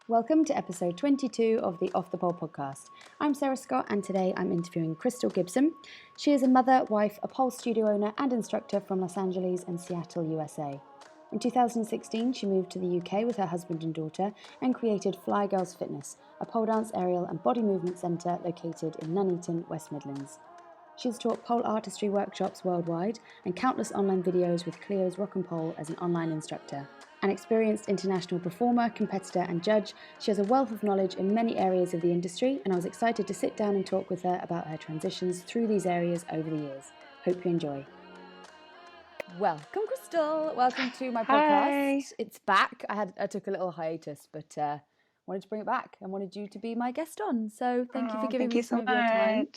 Welcome to episode 22 of the Off the Pole podcast. I'm Sarah Scott and today I'm interviewing Crystal Gibson. She is a mother, wife, a pole studio owner and instructor from Los Angeles and Seattle, USA. In 2016, she moved to the UK with her husband and daughter and created Fly Girls Fitness, a pole dance, aerial and body movement centre located in Nuneaton, West Midlands. She's taught pole artistry workshops worldwide and countless online videos with Cleo's Rock and Pole as an online instructor. An experienced international performer, competitor and judge, she has a wealth of knowledge in many areas of the industry, and I was excited to sit down and talk with her about her transitions through these areas over the years. Hope you enjoy. Welcome, Crystal. Welcome to my podcast. Hi. It's back. I took a little hiatus, but wanted to bring it back and wanted you to be my guest on. So thank you for giving me some of your time.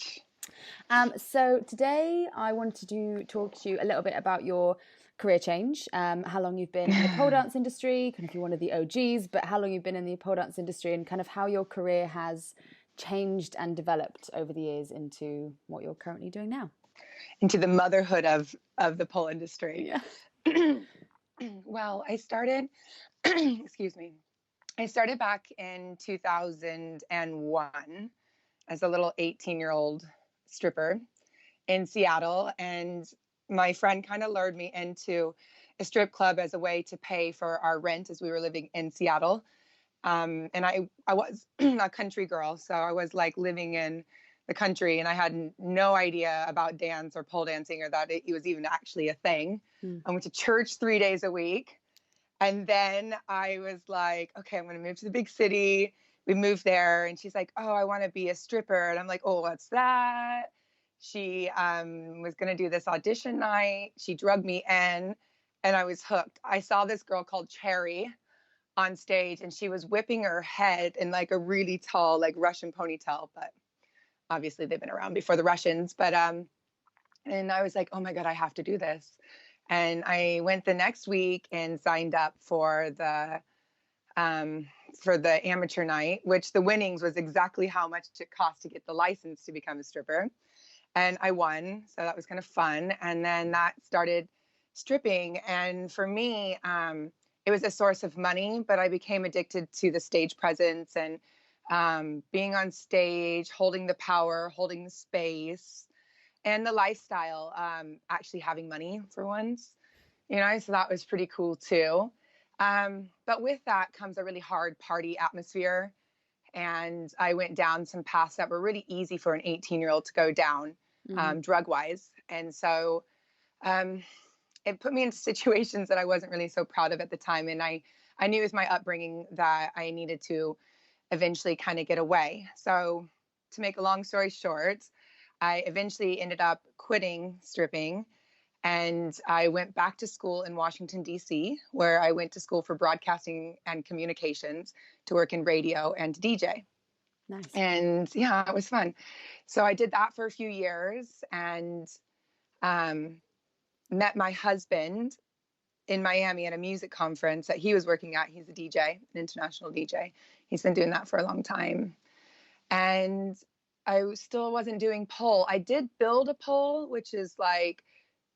So today I wanted to talk to you a little bit about your career change, how long you've been in the pole dance industry, kind of you're one of the OGs, but how long you've been in the pole dance industry and kind of how your career has changed and developed over the years into what you're currently doing now. Into the motherhood of the pole industry. Yeah. Well, I started, excuse me, I started back in 2001 as a little 18-year-old stripper in Seattle. And my friend kind of lured me into a strip club as a way to pay for our rent as we were living in Seattle. And I was a country girl, so I was like living in the country and I had no idea about dance or pole dancing or that it was even actually a thing. I went to church 3 days a week. And then I was like, okay, I'm going to move to the big city. We moved there and she's like, oh, I want to be a stripper. And I'm like, oh, what's that? She was going to do this audition night. She drugged me in and I was hooked. I saw this girl called Cherry on stage and she was whipping her head in like a really tall, like Russian ponytail, but obviously they've been around before the Russians. But and I was like, oh my God, I have to do this. And I went the next week and signed up for the amateur night, which the winnings was exactly how much it cost to get the license to become a stripper. And I won. So that was kind of fun. And then that started stripping. And for me, it was a source of money, but I became addicted to the stage presence and being on stage, holding the power, holding the space, and the lifestyle, actually having money for once, so that was pretty cool too. But with that comes a really hard party atmosphere. And I went down some paths that were really easy for an 18-year-old to go down, drug-wise. And so it put me into situations that I wasn't really so proud of at the time. And I knew with my upbringing that I needed to eventually kind of get away. So to make a long story short, I eventually ended up quitting stripping. And I went back to school in Washington, D.C., where I went to school for broadcasting and communications to work in radio and to DJ. Nice. And yeah, it was fun. So I did that for a few years and met my husband in Miami at a music conference that he was working at. He's a DJ, an international DJ. He's been doing that for a long time. And I still wasn't doing pole. I did build a pole, which is like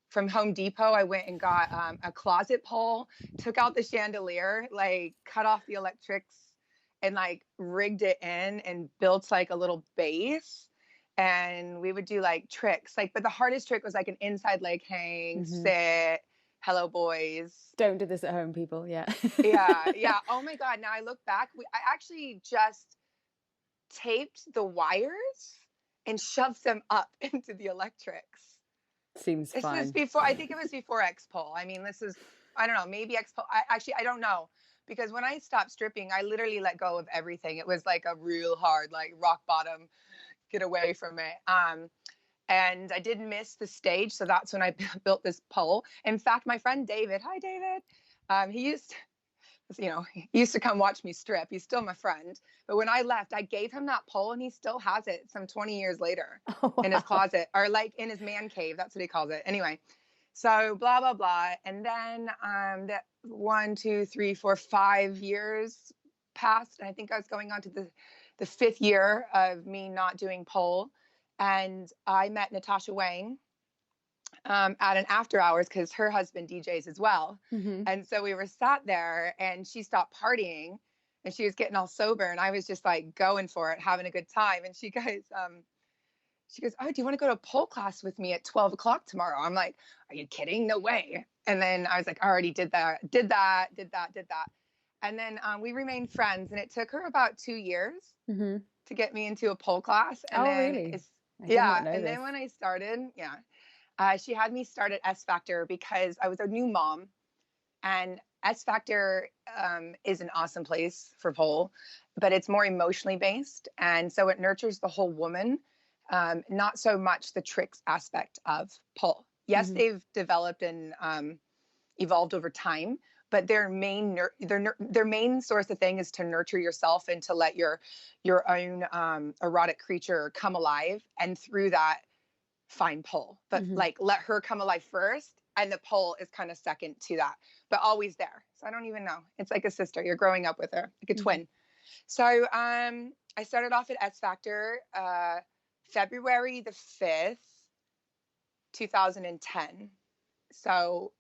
from Home Depot. I went and got a closet pole, took out the chandelier, like cut off the electrics and like rigged it in and built like a little base. And we would do like tricks, but the hardest trick was like an inside leg hang, sit, hello boys. Don't do this at home, people. Yeah. Yeah. Oh my God. Now I look back, I actually just taped the wires and shoved them up into the electrics. Seems fun. This was before, I think it was before X-Pole. I mean, I don't know, maybe X-Pole. I don't know. Because when I stopped stripping, I literally let go of everything. It was like a real hard, like rock bottom, get away from it. And I did miss the stage. So that's when I built this pole. In fact, my friend David, hi David, he used to come watch me strip. He's still my friend. But when I left, I gave him that pole and he still has it some 20 years later in his closet or like in his man cave. That's what he calls it. Anyway, so blah, blah, blah. And then that 1, 2, 3, 4, 5 years passed. And I think I was going on to the 5th year of me not doing pole. And I met Natasha Wang at an after hours because her husband DJs as well. And so we were sat there and she stopped partying and she was getting all sober, and I was just like going for it, having a good time. And she goes, oh, do you want to go to a pole class with me at 12 o'clock tomorrow? I'm like, are you kidding? No way. And then I was like, I already did that. And then we remained friends, and it took her about 2 years to get me into a pole class. And then really? I did yeah. not know And this. then when I started, she had me start at S Factor because I was a new mom, and S Factor is an awesome place for pole, but it's more emotionally based. And so it nurtures the whole woman, not so much the tricks aspect of pole. Yes, they've developed and evolved over time, but their main source of thing is to nurture yourself and to let your own erotic creature come alive, and through that find pole. But like, let her come alive first, and the pole is kind of second to that, but always there. So I don't even know. It's like a sister. You're growing up with her, like a twin. So I started off at S Factor February the 5th, 2010. So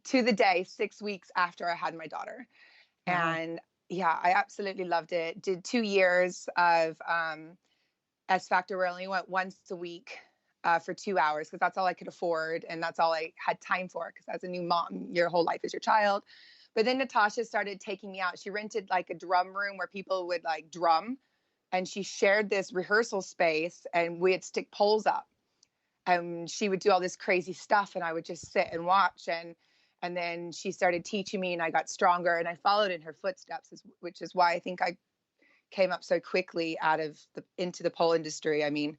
to the day, 6 weeks after I had my daughter. Wow. And yeah, I absolutely loved it. Did 2 years of S Factor where I only went once a week for 2 hours, because that's all I could afford, and that's all I had time for, because as a new mom, your whole life is your child. But then Natasha started taking me out. She rented like a drum room where people would like drum, and she shared this rehearsal space, and we'd stick poles up, and she would do all this crazy stuff, and I would just sit and watch. And then she started teaching me, and I got stronger, and I followed in her footsteps, which is why I think I came up so quickly into the pole industry. I mean,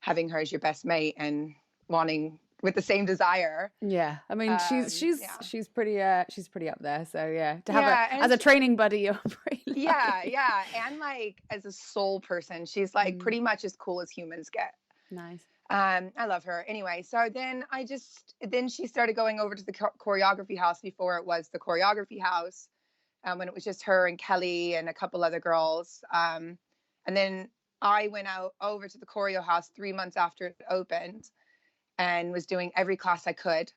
having her as your best mate and wanting with the same desire. Yeah, I mean, she's pretty up there. So yeah, to have her as a training buddy, you're pretty lucky. Yeah, and like as a soul person, she's like pretty much as cool as humans get. Nice. I love her. Anyway, so then she started going over to the choreography house before it was the choreography house, when it was just her and Kelly and a couple other girls. And then I went over to the choreo house 3 months after it opened, and was doing every class I could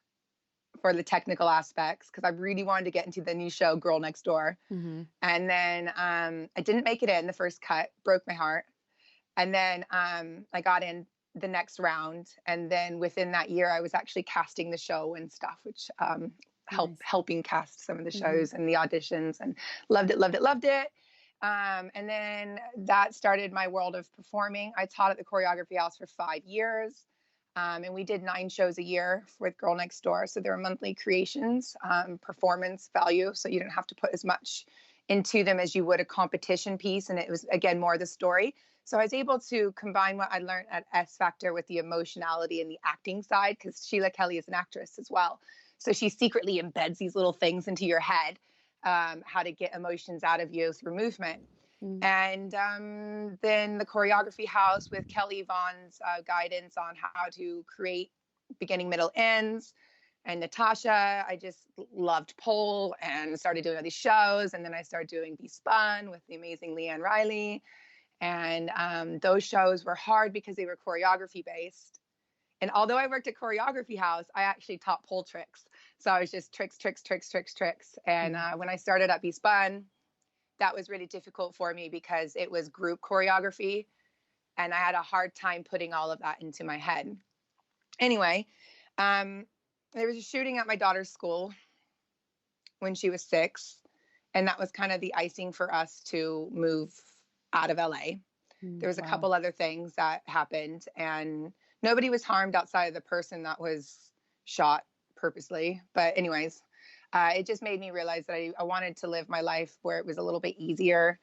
for the technical aspects, because I really wanted to get into the new show, Girl Next Door. And then I didn't make it in the first cut, broke my heart. And then I got in the next round. And then within that year, I was actually casting the show and stuff, which helping cast some of the shows and the auditions, and loved it. And then that started my world of performing. I taught at the choreography house for 5 years. And we did 9 shows a year with Girl Next Door. So there were monthly creations, performance value. So you didn't have to put as much into them as you would a competition piece. And it was, again, more the story. So I was able to combine what I learned at S Factor with the emotionality and the acting side, because Sheila Kelly is an actress as well. So she secretly embeds these little things into your head, how to get emotions out of you through movement. And then the choreography house with Kelly Vaughn's guidance on how to create beginning, middle, ends. And Natasha, I just loved pole and started doing all these shows. And then I started doing Be Spun with the amazing Leanne Riley. And those shows were hard because they were choreography based. And although I worked at choreography house, I actually taught pole tricks. So I was just tricks. And when I started at Be Spun, that was really difficult for me because it was group choreography, and I had a hard time putting all of that into my head. Anyway, there was a shooting at my daughter's school when she was 6, and that was kind of the icing for us to move out of LA. There was a couple other things that happened, and nobody was harmed outside of the person that was shot purposely. But anyways, it just made me realize that I wanted to live my life where it was a little bit easier,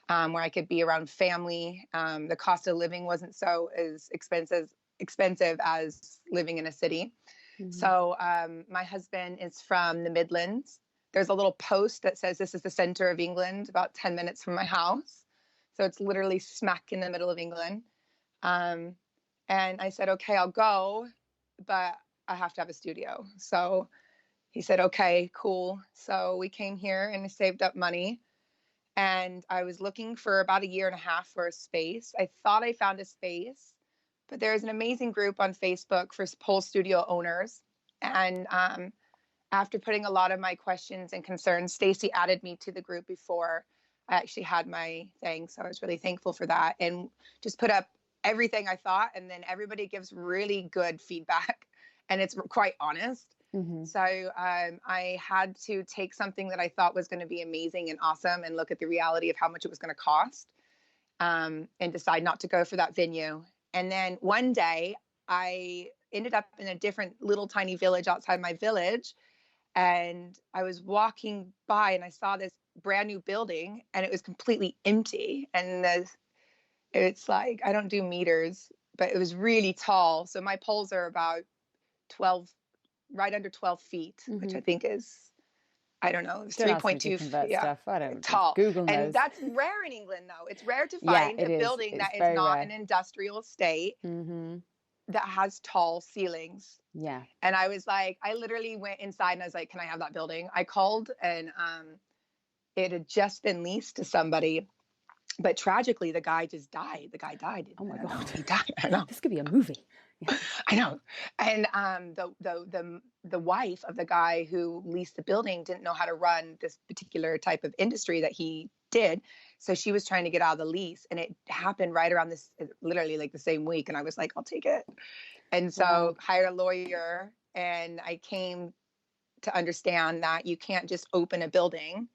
where I could be around family. The cost of living wasn't so as expensive as living in a city. So my husband is from the Midlands. There's a little post that says this is the center of England, about 10 minutes from my house. So it's literally smack in the middle of England. And I said, okay, I'll go, but I have to have a studio. So he said, okay, cool. So we came here and I saved up money, and I was looking for about 1.5 years for a space. I thought I found a space, but there's an amazing group on Facebook for pole studio owners. And after putting a lot of my questions and concerns, Stacy added me to the group before I actually had my thing. So I was really thankful for that, and just put up everything I thought. And then everybody gives really good feedback and it's quite honest. Mm-hmm. So I had to take something that I thought was going to be amazing and awesome and look at the reality of how much it was going to cost, and decide not to go for that venue. And then one day I ended up in a different little tiny village outside my village. And I was walking by and I saw this brand new building and it was completely empty. And it's like, I don't do meters, but it was really tall. So my poles are about 12, right under 12 feet, which I think is, I don't know, it's Don't ask me 3.2 to convert stuff. I don't. tall. Google And knows. that's rare in England, though. It's rare to Yeah, find it a is. building It's that is very not rare. an industrial estate that has tall ceilings. Yeah. And I was like, I literally went inside and I was like, can I have that building? I called and it had just been leased to somebody. But tragically, the guy just died. The guy died. Oh my God. He died. I know. This could be a movie. Yeah. I know. And the wife of the guy who leased the building didn't know how to run this particular type of industry that he did. So she was trying to get out of the lease, and it happened right around this, literally like the same week. And I was like, I'll take it. And so hired a lawyer, and I came to understand that you can't just open a building.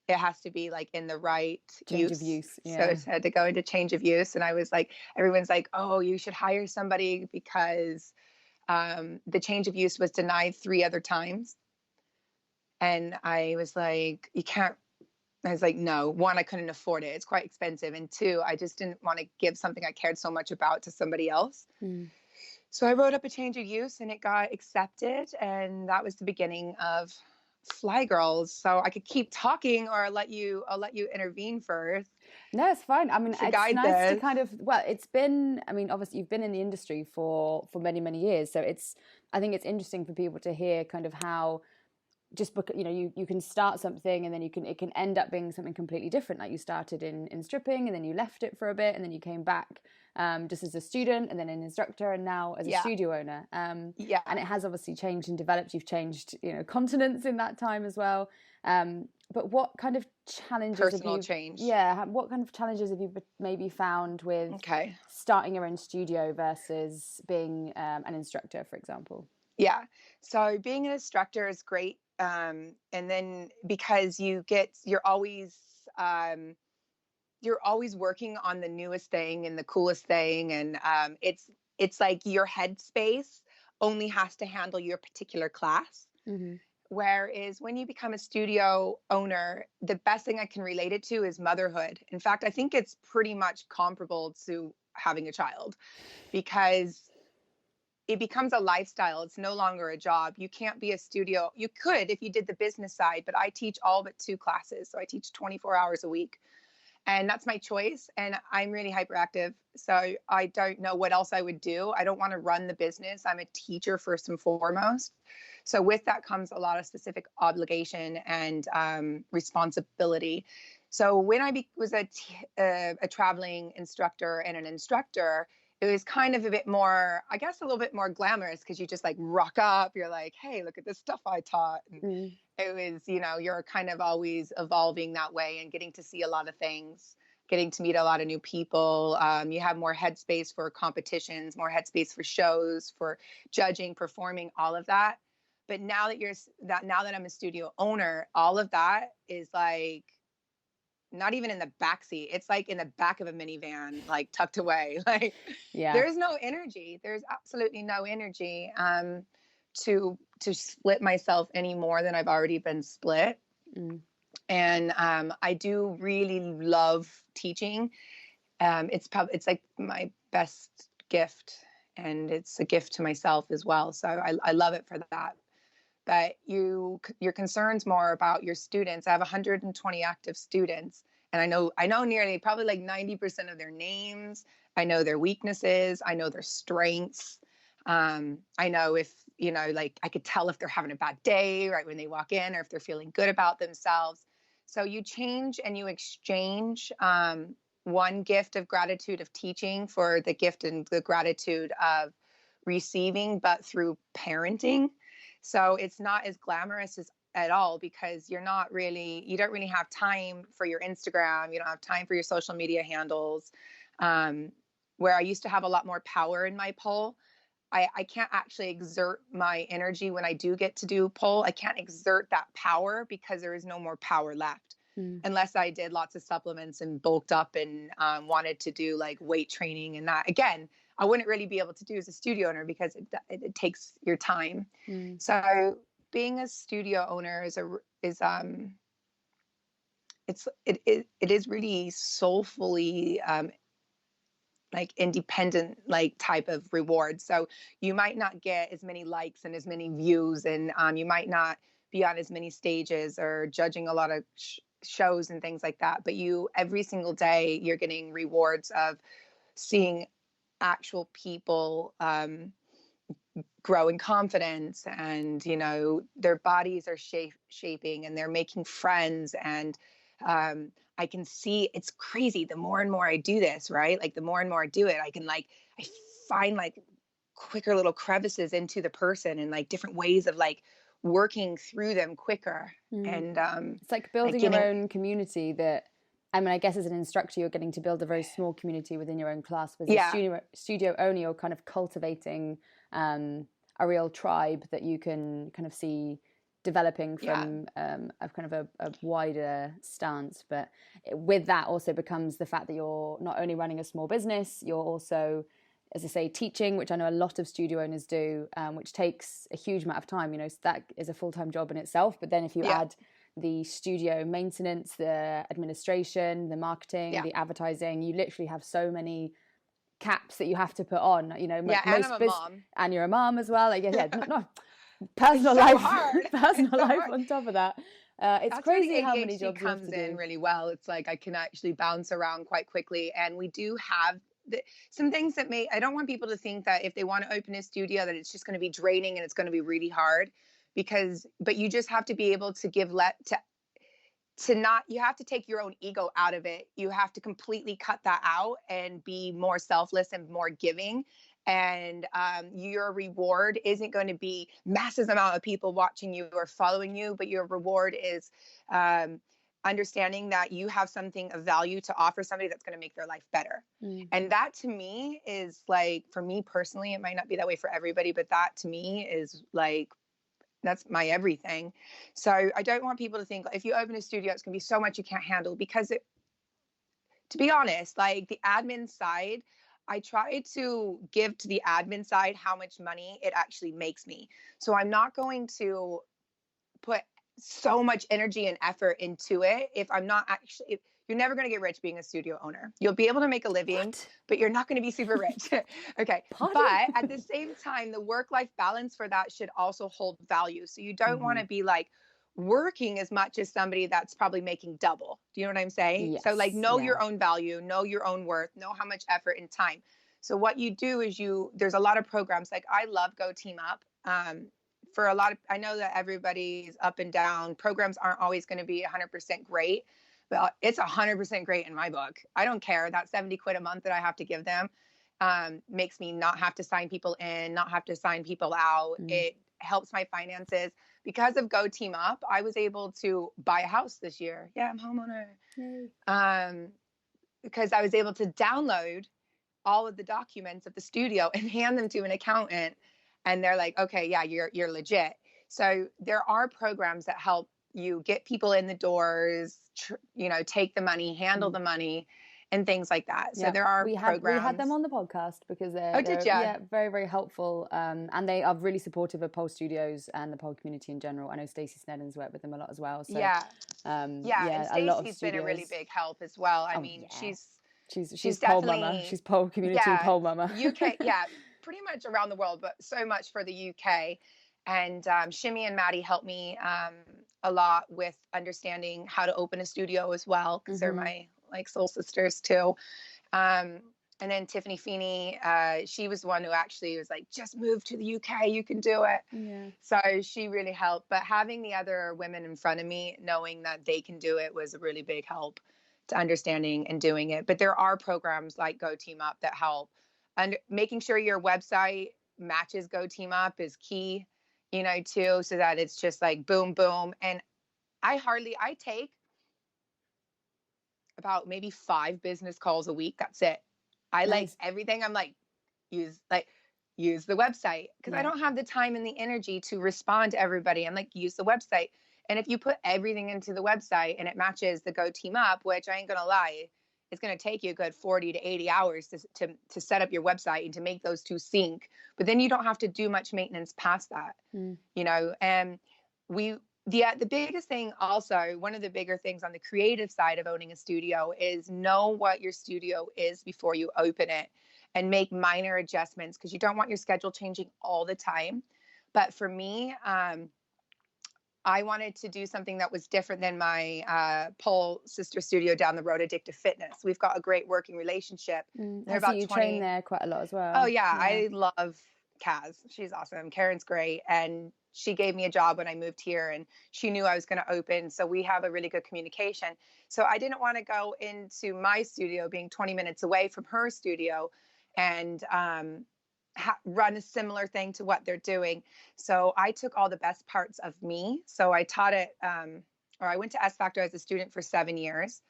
It has to be like in the right change of use. Yeah. So it had to go into change of use. And I was like, everyone's like, oh, you should hire somebody because the change of use was denied 3 other times. And I was like, you can't. I was like, no, 1, I couldn't afford it. It's quite expensive. And 2, I just didn't want to give something I cared so much about to somebody else. So I wrote up a change of use and it got accepted. And that was the beginning of Fly Girls. So I could keep talking, or I'll let you intervene first. No, it's fine. I mean, it's nice to kind of, it's been, I mean, obviously you've been in the industry for many, many years. So I think it's interesting for people to hear kind of how just because, you can start something and then it can end up being something completely different. Like you started in stripping and then you left it for a bit and then you came back just as a student and then an instructor and now as a studio owner. And it has obviously changed and developed. You've changed, continents in that time as well. But what kind of challenges change? Yeah. What kind of challenges have you maybe found with starting your own studio versus being an instructor, for example? Yeah. So being an instructor is great. And then because you're always working on the newest thing and the coolest thing. And it's like your headspace only has to handle your particular class. Whereas when you become a studio owner, the best thing I can relate it to is motherhood. In fact, I think it's pretty much comparable to having a child, because it becomes a lifestyle. It's no longer a job. You can't be a studio. You could if you did the business side, but I teach all but 2 classes. So I teach 24 hours a week. And that's my choice. And I'm really hyperactive. So I don't know what else I would do. I don't want to run the business. I'm a teacher first and foremost. So with that comes a lot of specific obligation and responsibility. So when I was a traveling instructor and an instructor, it was kind of a bit more, I guess, a little bit more glamorous, because you just like rock up. You're like, hey, look at this stuff I taught. And it was, you're kind of always evolving that way and getting to see a lot of things, getting to meet a lot of new people. You have more headspace for competitions, more headspace for shows, for judging, performing, all of that. But now that I'm a studio owner, all of that is like, not even in the backseat. It's like in the back of a minivan, like tucked away. Like, there's no energy. There's absolutely no energy to split myself any more than I've already been split. And I do really love teaching. It's like my best gift, and it's a gift to myself as well. So I love it for that. But your concern's more about your students. I have 120 active students, and I know nearly probably like 90% of their names. I know their weaknesses. I know their strengths. I know if, like I could tell if they're having a bad day right when they walk in, or if they're feeling good about themselves. So you change and you exchange one gift of gratitude of teaching for the gift and the gratitude of receiving, but through parenting. So it's not as glamorous as at all, because you don't really have time for your Instagram. You don't have time for your social media handles. Where I used to have a lot more power in my pole, I can't actually exert my energy when I do get to do pole. I can't exert that power because there is no more power left. Unless I did lots of supplements and bulked up and wanted to do like weight training, and that again, I wouldn't really be able to do as a studio owner because it takes your time. So being a studio owner it is really soulfully like independent like type of reward. So you might not get as many likes and as many views, and you might not be on as many stages or judging a lot of shows and things like that. But every single day you're getting rewards of seeing actual people grow in confidence, and their bodies are shaping and they're making friends. And I can see, it's crazy, the more and more I do this, right? Like the more and more I do it, I find like quicker little crevices into the person, and like different ways of like working through them quicker. And it's like building your own community. That, I mean, I guess as an instructor, you're getting to build a very small community within your own class. But as a studio owner, you're kind of cultivating a real tribe that you can kind of see developing from a kind of a wider stance. But with that also becomes the fact that you're not only running a small business, you're also, as I say, teaching, which I know a lot of studio owners do, which takes a huge amount of time. So that is a full-time job in itself. But then if you add the studio maintenance, the administration, the marketing, the advertising, you literally have so many caps that you have to put on. And I'm a mom, and you're a mom as well. Like not personal life, personal life on top of that. It's crazy how many jobs comes in really well. It's like I can actually bounce around quite quickly, and we do have some things that I don't want people to think that if they want to open a studio that it's just going to be draining and it's going to be really hard, but you just have to be able to you have to take your own ego out of it. You have to completely cut that out and be more selfless and more giving. And your reward isn't going to be massive amount of people watching you or following you, but your reward is understanding that you have something of value to offer somebody that's going to make their life better. And that to me is like, for me personally, it might not be that way for everybody, but that to me is like, that's my everything. So I don't want people to think if you open a studio, it's going to be so much you can't handle, because to be honest, like the admin side, I try to give to the admin side how much money it actually makes me. So I'm not going to put so much energy and effort into it if I'm not actually, you're never going to get rich being a studio owner. You'll be able to make a living, but you're not going to be super rich. Okay. Pardon? But at the same time, the work-life balance for that should also hold value. So you don't want to be like working as much as somebody that's probably making double. Do you know what I'm saying? Yes, so like know your own value, know your own worth, know how much effort and time. So what you do is there's a lot of programs. Like I love Go Team Up. For a lot of, I know that everybody's up and down. Programs aren't always going to be 100% great, but it's 100% great in my book. I don't care. That 70 quid a month that I have to give them makes me not have to sign people in, not have to sign people out. It helps my finances. Because of Go Team Up, I was able to buy a house this year. Yeah, I'm a homeowner. Because I was able to download all of the documents of the studio and hand them to an accountant. And they're like, okay, yeah, you're legit. So there are programs that help you get people in the doors, take the money, handle the money, and things like that. So there are programs. We had them on the podcast because they're very, very helpful. And they are really supportive of pole studios and the pole community in general. I know Stacey Snedden's worked with them a lot as well. So, and Stacey's been a really big help as well. I mean, she's pole mama. She's pole community pole mama. UK, pretty much around the world, but so much for the UK. And Shimmy and Maddie helped me a lot with understanding how to open a studio as well, because they're my like soul sisters too. And then Tiffany Feeney, she was the one who actually was like, just move to the UK, you can do it. Yeah. So she really helped. But having the other women in front of me, knowing that they can do it, was a really big help to understanding and doing it. But there are programs like Go Team Up that help. And making sure your website matches Go Team Up is key. too, so that it's just like boom, boom. And I take about maybe 5 business calls a week. That's it. I like Nice. everything. I'm like, use the website, because I don't have the time and the energy to respond to everybody. I'm like, use the website. And if you put everything into the website and it matches the Go Team Up, which I ain't gonna lie, it's gonna take you a good 40 to 80 hours to set up your website and to make those two sync. But then you don't have to do much maintenance past that, And the biggest thing, also one of the bigger things on the creative side of owning a studio, is know what your studio is before you open it, and make minor adjustments, because you don't want your schedule changing all the time. But for me, I wanted to do something that was different than my pole sister studio down the road, Addictive Fitness. We've got a great working relationship. I see you train there quite a lot as well. Oh yeah, I love Kaz. She's awesome. Karen's great. And she gave me a job when I moved here, and she knew I was going to open. So we have a really good communication. So I didn't want to go into my studio being 20 minutes away from her studio and run a similar thing to what they're doing. So I took all the best parts of me. So I taught it, or I went to S Factor as a student for 7 years,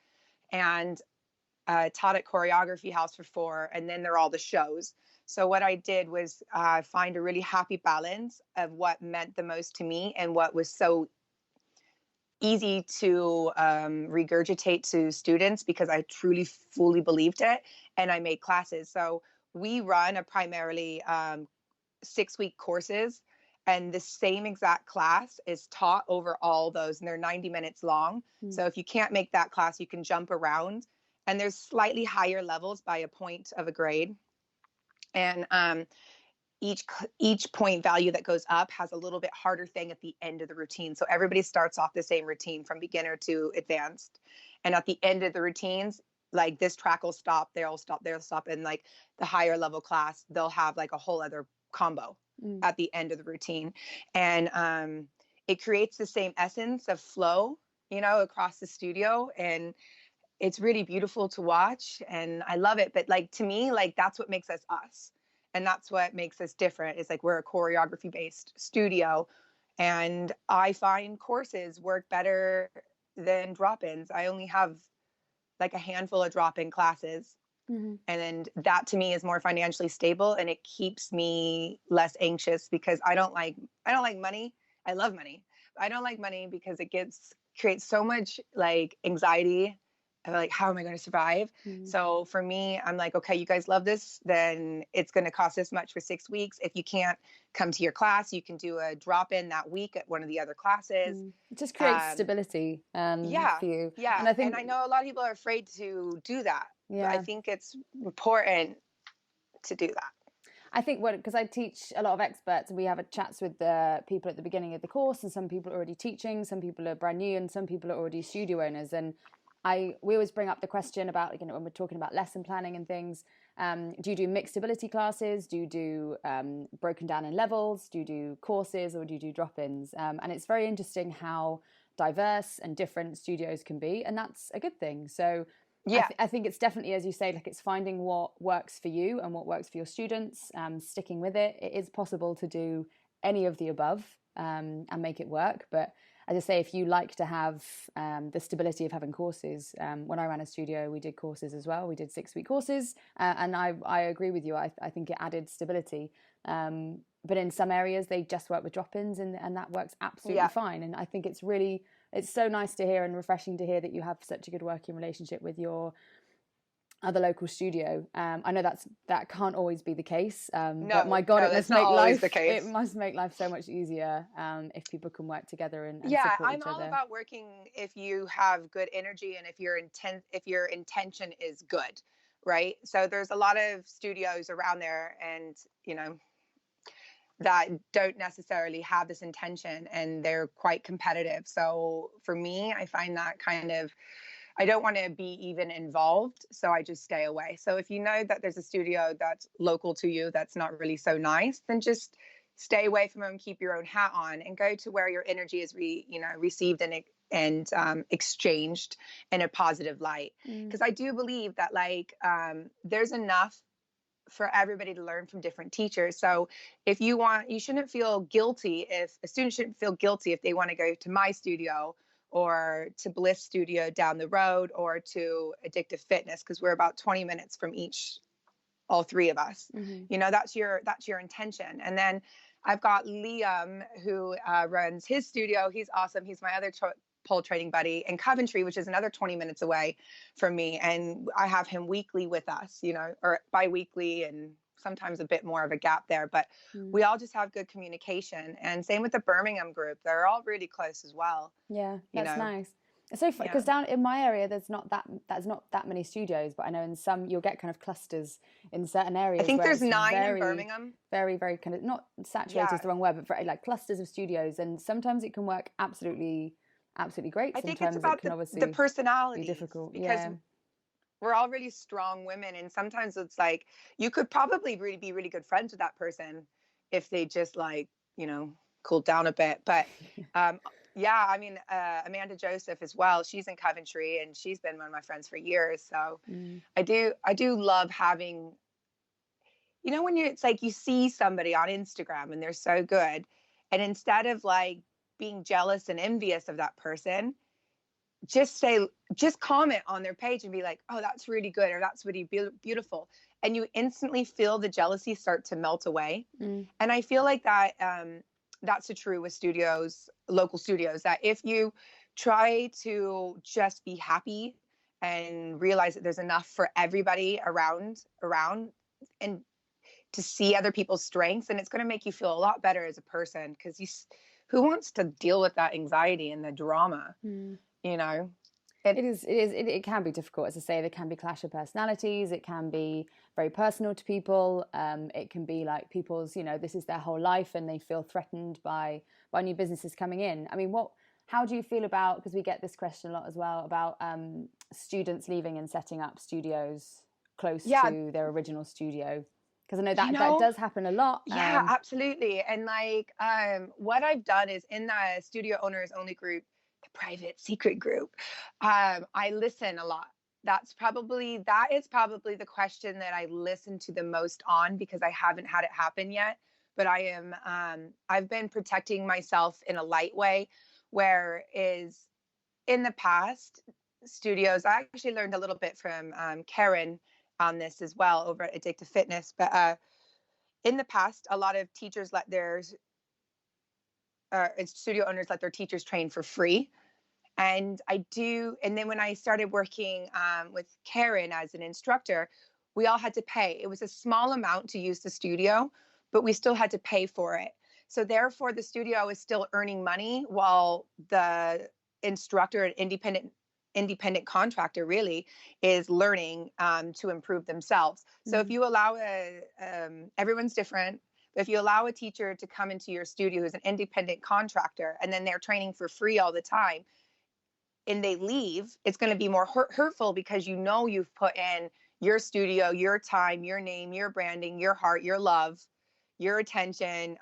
and taught at Choreography House for 4, and then there are all the shows. So what I did was find a really happy balance of what meant the most to me and what was so easy to regurgitate to students, because I truly, fully believed it, and I made classes. So we run a primarily 6-week courses, and the same exact class is taught over all those, and they're 90 minutes long. So if you can't make that class, you can jump around, and there's slightly higher levels by a point of a grade. And each point value that goes up has a little bit harder thing at the end of the routine. So everybody starts off the same routine from beginner to advanced. And at the end of the routines, like this track will stop, they'll stop. And like the higher level class, they'll have like a whole other combo at the end of the routine. And it creates the same essence of flow, across the studio. And it's really beautiful to watch, and I love it. But like, to me, like, that's what makes us us. And that's what makes us different, is like, we're a choreography based studio. And I find courses work better than drop-ins. I only have like a handful of drop-in classes. And then that to me is more financially stable, and it keeps me less anxious, because I don't like money. I love money. I don't like money because it creates so much like anxiety. I'm like, how am I going to survive? So for me, I'm like, okay, you guys love this, then it's going to cost this much for 6 weeks. If you can't come to your class, you can do a drop-in that week at one of the other classes. It just creates stability for you. Yeah. And I know a lot of people are afraid to do that. Yeah. But I think it's important to do that. I think because I teach a lot of experts, and we have chats with the people at the beginning of the course, and some people are already teaching, some people are brand new, and some people are already studio owners. And we always bring up the question about, when we're talking about lesson planning and things, do you do mixed ability classes? Do you do broken down in levels? Do you do courses, or do you do drop-ins? And it's very interesting how diverse and different studios can be, and that's a good thing. So yeah, I think it's definitely, as you say, like, it's finding what works for you and what works for your students, sticking with it. It is possible to do any of the above and make it work, but as I say, if you like to have the stability of having courses, when I ran a studio, we did courses as well. We did 6-week courses, and I agree with you. I think it added stability. But in some areas, they just work with drop-ins, and that works absolutely fine. And I think it's so nice to hear and refreshing to hear that you have such a good working relationship with your other local studio. I know that can't always be the case, but my God, it must make life so much easier if people can work together and support each other. I'm all about working if you have good energy and if your intention is good, right? So there's a lot of studios around there, and that don't necessarily have this intention, and they're quite competitive. So for me, I find that I don't want to be even involved, so I just stay away. So if you know that there's a studio that's local to you that's not really so nice, then just stay away from them, keep your own hat on, and go to where your energy is received and exchanged in a positive light. Because I do believe that there's enough for everybody to learn from different teachers. So if you want, you shouldn't feel guilty if a student shouldn't feel guilty if they want to go to my studio or to Bliss Studio down the road or to Addictive Fitness, because we're about 20 minutes from each, all three of us. You know, that's your intention. And then I've got Liam, who runs his studio. He's awesome. He's my other pole training buddy in Coventry, which is another 20 minutes away from me. And I have him weekly with us, you know, or bi-weekly, and sometimes a bit more of a gap there. But we all just have good communication. And same with the Birmingham group. They're all really close as well. Yeah, that's nice. It's so fun because down in my area, there's not that many studios, but I know in some you'll get kind of clusters in certain areas. I think where there's it's 9 in Birmingham. Very, very kind of, not saturated is the wrong word, but very, like clusters of studios, and sometimes it can work absolutely great. I think sometimes it's about it can obviously the personality. Be difficult because we're all really strong women, and sometimes it's like you could probably be really good friends with that person if they just, like, you know, cooled down a bit. But yeah, I mean, Amanda Joseph as well. She's in Coventry, and she's been one of my friends for years. So I do love having, you know, when it's like you see somebody on Instagram and they're so good, and instead of like being jealous and envious of that person, just comment on their page and be like, oh, that's really good, or that's really beautiful. And you instantly feel the jealousy start to melt away. And I feel like that, that's true with studios, local studios, that if you try to just be happy and realize that there's enough for everybody around, and to see other people's strengths, and it's going to make you feel a lot better as a person, because who wants to deal with that anxiety and the drama? You know, it can be difficult. As I say, there can be clash of personalities. It can be very personal to people. It can be like people's, you know, this is their whole life and they feel threatened by new businesses coming in. I mean, how do you feel about, because we get this question a lot as well, about students leaving and setting up studios close to their original studio? Because I know that that does happen a lot. Yeah, absolutely. And like what I've done is, in the studio owners only group, the private secret group, I listen a lot. That is probably the question that I listen to the most on, because I haven't had it happen yet. But I've been protecting myself in a light way, where is in the past studios, I actually learned a little bit from Karen on this as well over at Addictive Fitness. But in the past, a lot of teachers let their studio owners let their teachers train for free. And then when I started working with Karen as an instructor, we all had to pay. It was a small amount to use the studio, but we still had to pay for it. So therefore, the studio is still earning money, while the instructor, an independent contractor, really is learning to improve themselves. So if you allow everyone's different. If you allow a teacher to come into your studio who's an independent contractor, and then they're training for free all the time, and they leave, it's going to be more hurtful, because you know you've put in your studio, your time, your name, your branding, your heart, your love, your attention,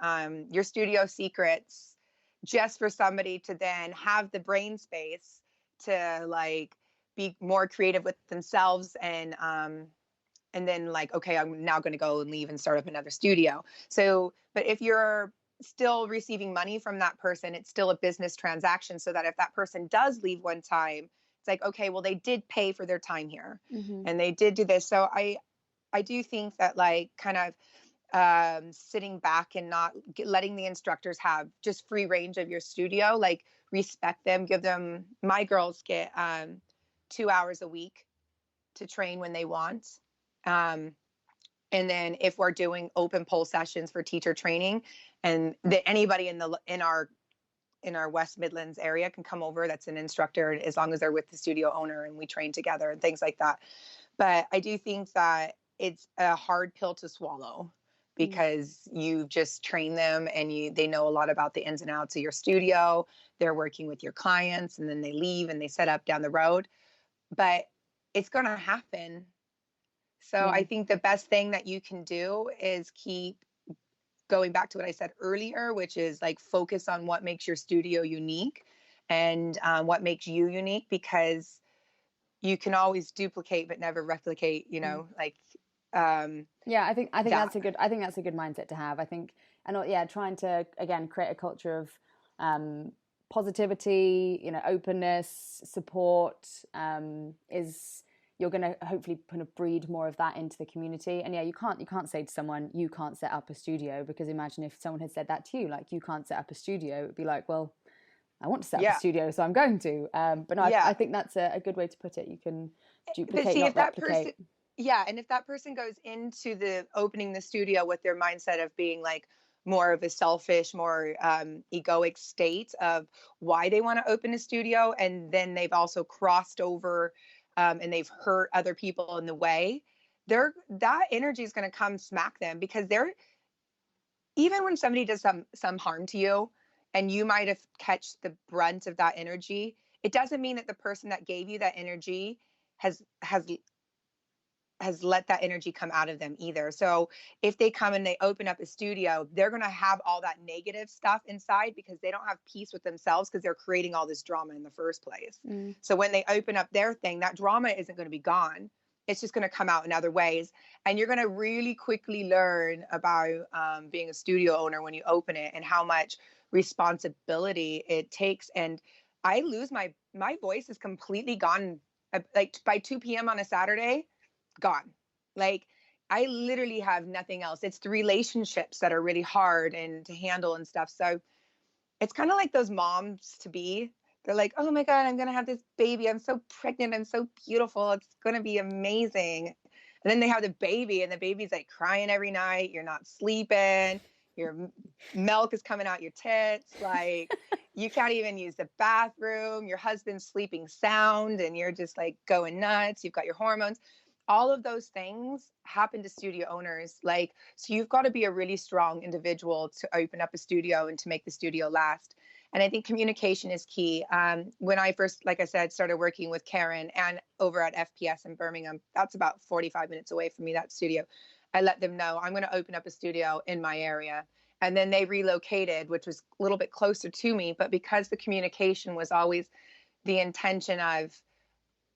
your studio secrets, just for somebody to then have the brain space to like be more creative with themselves, and then like, okay, I'm now going to go and leave and start up another studio. So, but if you're still receiving money from that person, it's still a business transaction, so that if that person does leave one time, it's like, okay, well, they did pay for their time here, and they did do this. So I do think that, like, kind of sitting back and not letting the instructors have just free range of your studio, like respect them, give them, my girls get 2 hours a week to train when they want. And then if we're doing open pole sessions for teacher training, and that anybody in our West Midlands area can come over, that's an instructor, as long as they're with the studio owner and we train together and things like that. But I do think that it's a hard pill to swallow, because you just train them and they know a lot about the ins and outs of your studio. They're working with your clients, and then they leave and they set up down the road. But it's going to happen. So I think the best thing that you can do is keep going back to what I said earlier, which is like focus on what makes your studio unique, and what makes you unique, because you can always duplicate but never replicate, you know, like Yeah, I think that. that's a good mindset to have. I think, and yeah, trying to again create a culture of positivity, openness, support, is you're going to hopefully kind of breed more of that into the community. And yeah, you can't say to someone you can't set up a studio, because imagine if someone had said that to you, like, you can't set up a studio, it'd be like, well, I want to set up a studio, so I'm going to. But no, I think that's a good way to put it. You can duplicate, not replicate. And if that person goes into the opening the studio with their mindset of being like more of a selfish, more egoic state of why they want to open a studio, and then they've also crossed over and they've hurt other people in the way, that energy is going to come smack them, because even when somebody does some harm to you and you might have catch the brunt of that energy, it doesn't mean that the person that gave you that energy has let that energy come out of them either. So if they come and they open up a studio, they're going to have all that negative stuff inside, because they don't have peace with themselves, because they're creating all this drama in the first place. So when they open up their thing, that drama isn't going to be gone. It's just going to come out in other ways. And you're going to really quickly learn about being a studio owner when you open it, and how much responsibility it takes. And I lose my voice is completely gone. Like by 2 p.m. on a Saturday, gone. Like, I literally have nothing else. It's the relationships that are really hard and to handle and stuff. So it's kind of like those moms to be. They're like, oh my God, I'm going to have this baby. I'm so pregnant. I'm so beautiful. It's going to be amazing. And then they have the baby, and the baby's like crying every night. You're not sleeping. Your milk is coming out your tits. Like, you can't even use the bathroom. Your husband's sleeping sound, and you're just like going nuts. You've got your hormones. All of those things happen to studio owners. Like, so you've got to be a really strong individual to open up a studio and to make the studio last. And I think communication is key. When I first, like I said, started working with Karen and over at FPS in Birmingham, that's about 45 minutes away from me, that studio. I let them know I'm going to open up a studio in my area. And then they relocated, which was a little bit closer to me. But because the communication was always the intention of,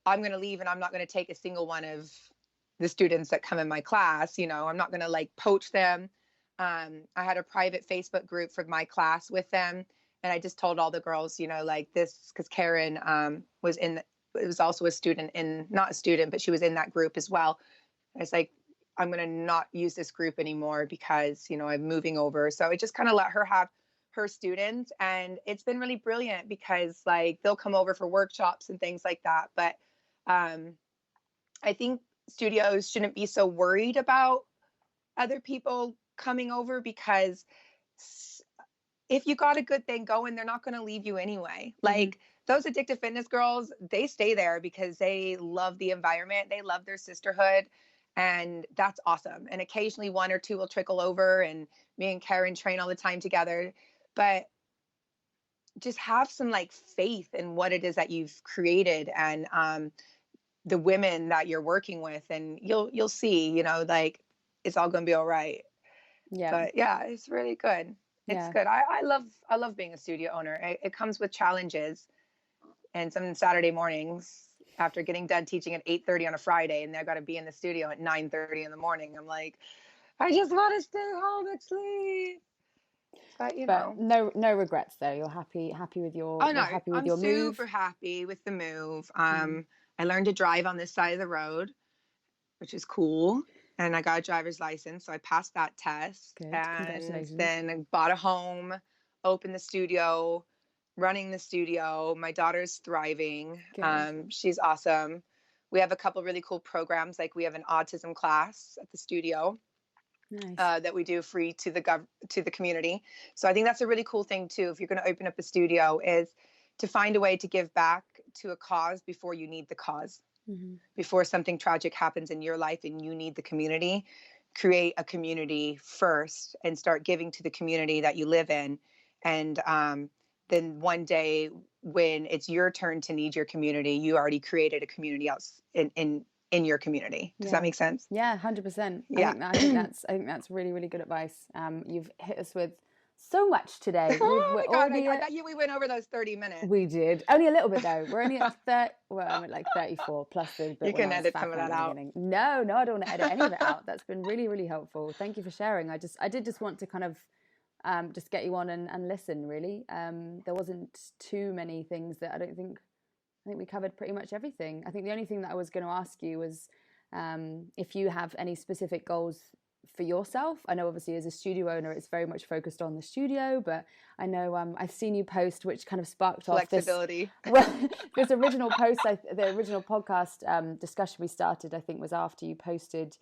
I'm going to leave and I'm not going to take a single one of the students that come in my class. I'm not going to like poach them. I had a private Facebook group for my class with them. And I just told all the girls, like this, because Karen it was also a student not a student, but she was in that group as well. I was like, I'm going to not use this group anymore, because, I'm moving over. So I just kind of let her have her students. And it's been really brilliant, because like they'll come over for workshops and things like that. But I think studios shouldn't be so worried about other people coming over, because if you got a good thing going, they're not going to leave you anyway. Like those addictive fitness girls, they stay there because they love the environment. They love their sisterhood. And that's awesome. And occasionally one or two will trickle over, and me and Karen train all the time together. But just have some like faith in what it is that you've created, and the women that you're working with, and you'll see, like it's all going to be all right. Yeah. But yeah, it's really good. It's good. I love being a studio owner. It comes with challenges, and some Saturday mornings after getting done teaching at 8:30 on a Friday, and I've got to be in the studio at 9:30 in the morning. I'm like, I just want to stay home and sleep. But no regrets though. You're happy with your. Oh no, I'm super happy with the move. I learned to drive on this side of the road, which is cool. And I got a driver's license, so I passed that test. Good. And Congratulations. then I bought a home, opened the studio, running the studio. My daughter's thriving. She's awesome. We have a couple really cool programs. Like we have an autism class at the studio. Nice. That we do free to the community. So I think that's a really cool thing too. If you're going to open up a studio, is to find a way to give back to a cause before you need the cause. Before something tragic happens in your life and you need the community, create a community first and start giving to the community that you live in. And then one day when it's your turn to need your community, you already created a community else in your community. Does that make sense? Yeah, 100%. Yeah. I think that's really, really good advice. You've hit us with so much today. Oh We're my God, already I thought we went over those 30 minutes. We did. Only a little bit though. We're only at I'm at like 34 plus the bit You when can I was edit some of faffing at that the out. beginning. No, I don't want to edit any of it out. That's been really, really helpful. Thank you for sharing. I did just want to kind of just get you on and listen, really. There wasn't too many things that I think we covered pretty much everything. I think the only thing that I was going to ask you was if you have any specific goals for yourself. I know obviously as a studio owner it's very much focused on the studio, but I know I've seen you post, which kind of sparked off flexibility. This original post, the original podcast discussion we started, I think was after you posted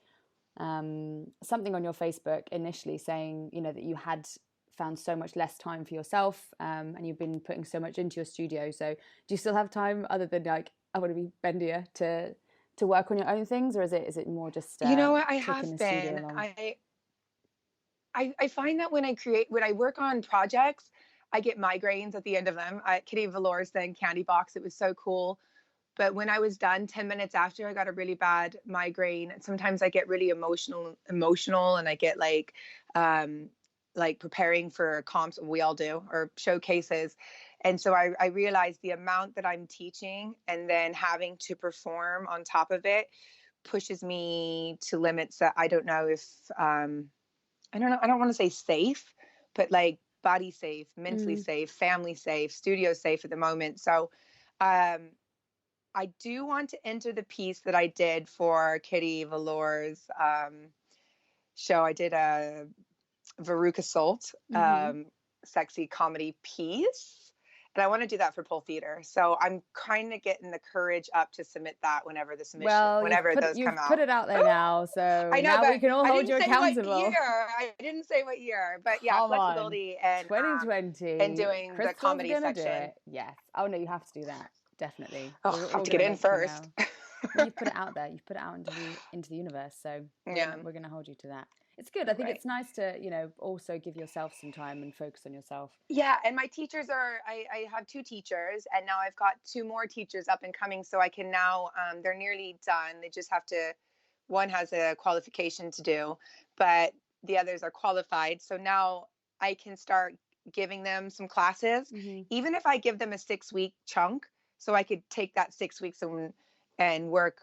something on your Facebook initially saying, you know, that you had found so much less time for yourself and you've been putting so much into your studio. So do you still have time other than like I want to be bendier to work on your own things, or is it more just you know what, I have been I find that when I work on projects, I get migraines at the end of them. Kitty Velour's thing, Candy Box, it was so cool. But when I was done, 10 minutes after, I got a really bad migraine. Sometimes I get really emotional, and I get like preparing for comps, we all do, or showcases. And so I realized the amount that I'm teaching and then having to perform on top of it pushes me to limits that I don't know if, I don't want to say safe, but like body safe, mentally safe, family safe, studio safe at the moment. So I do want to enter the piece that I did for Kitty Velour's show. I did a Veruca Salt sexy comedy piece. And I want to do that for Pole Theater. So I'm kind of getting the courage up to submit that whenever those come out. You've put it out there now, so I know, now we can all hold you accountable. I didn't say what year, but yeah, Come flexibility on. and 2020 and doing Crystal's the comedy gonna section. Do it. Yes. Oh no, you have to do that. Definitely. Oh, I have to get in first. You put it out there. You've put it out into the universe. So yeah, we're going to hold you to that. It's good. I think it's nice to, you know, also give yourself some time and focus on yourself. Yeah. And my teachers I have 2 teachers, and now I've got 2 more teachers up and coming. So I can now, they're nearly done. They just have to, one has a qualification to do, but the others are qualified. So now I can start giving them some classes, even if I give them a 6-week chunk, so I could take that 6 weeks and work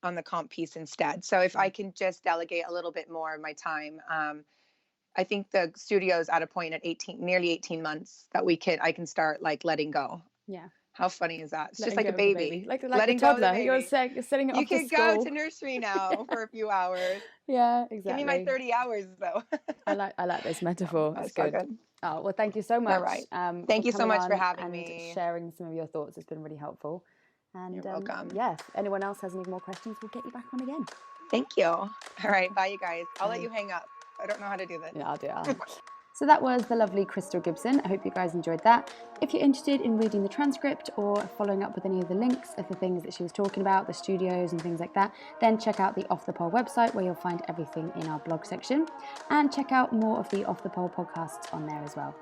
on the comp piece instead. So if I can just delegate a little bit more of my time, I think the studio's at a point at nearly 18 months that I can start like letting go. Yeah. How funny is that? It's just like a baby. Like letting the toddler. Go of the baby. You're setting it you off to can school. go to nursery now for a few hours. Yeah, exactly. Give me my 30 hours though. I like this metaphor. That's good. So good. Oh, well, thank you so much. All right. Thank you so much for having me. Sharing some of your thoughts. It's been really helpful. And you're welcome. Yeah, if anyone else has any more questions, we'll get you back on again. Thank you. All right. Bye, you guys. I'll let you hang up. I don't know how to do this. Yeah, I'll do it. So that was the lovely Crystal Gibson. I hope you guys enjoyed that. If you're interested in reading the transcript or following up with any of the links of the things that she was talking about, the studios and things like that, then check out the Off the Pole website where you'll find everything in our blog section, and check out more of the Off the Pole podcasts on there as well.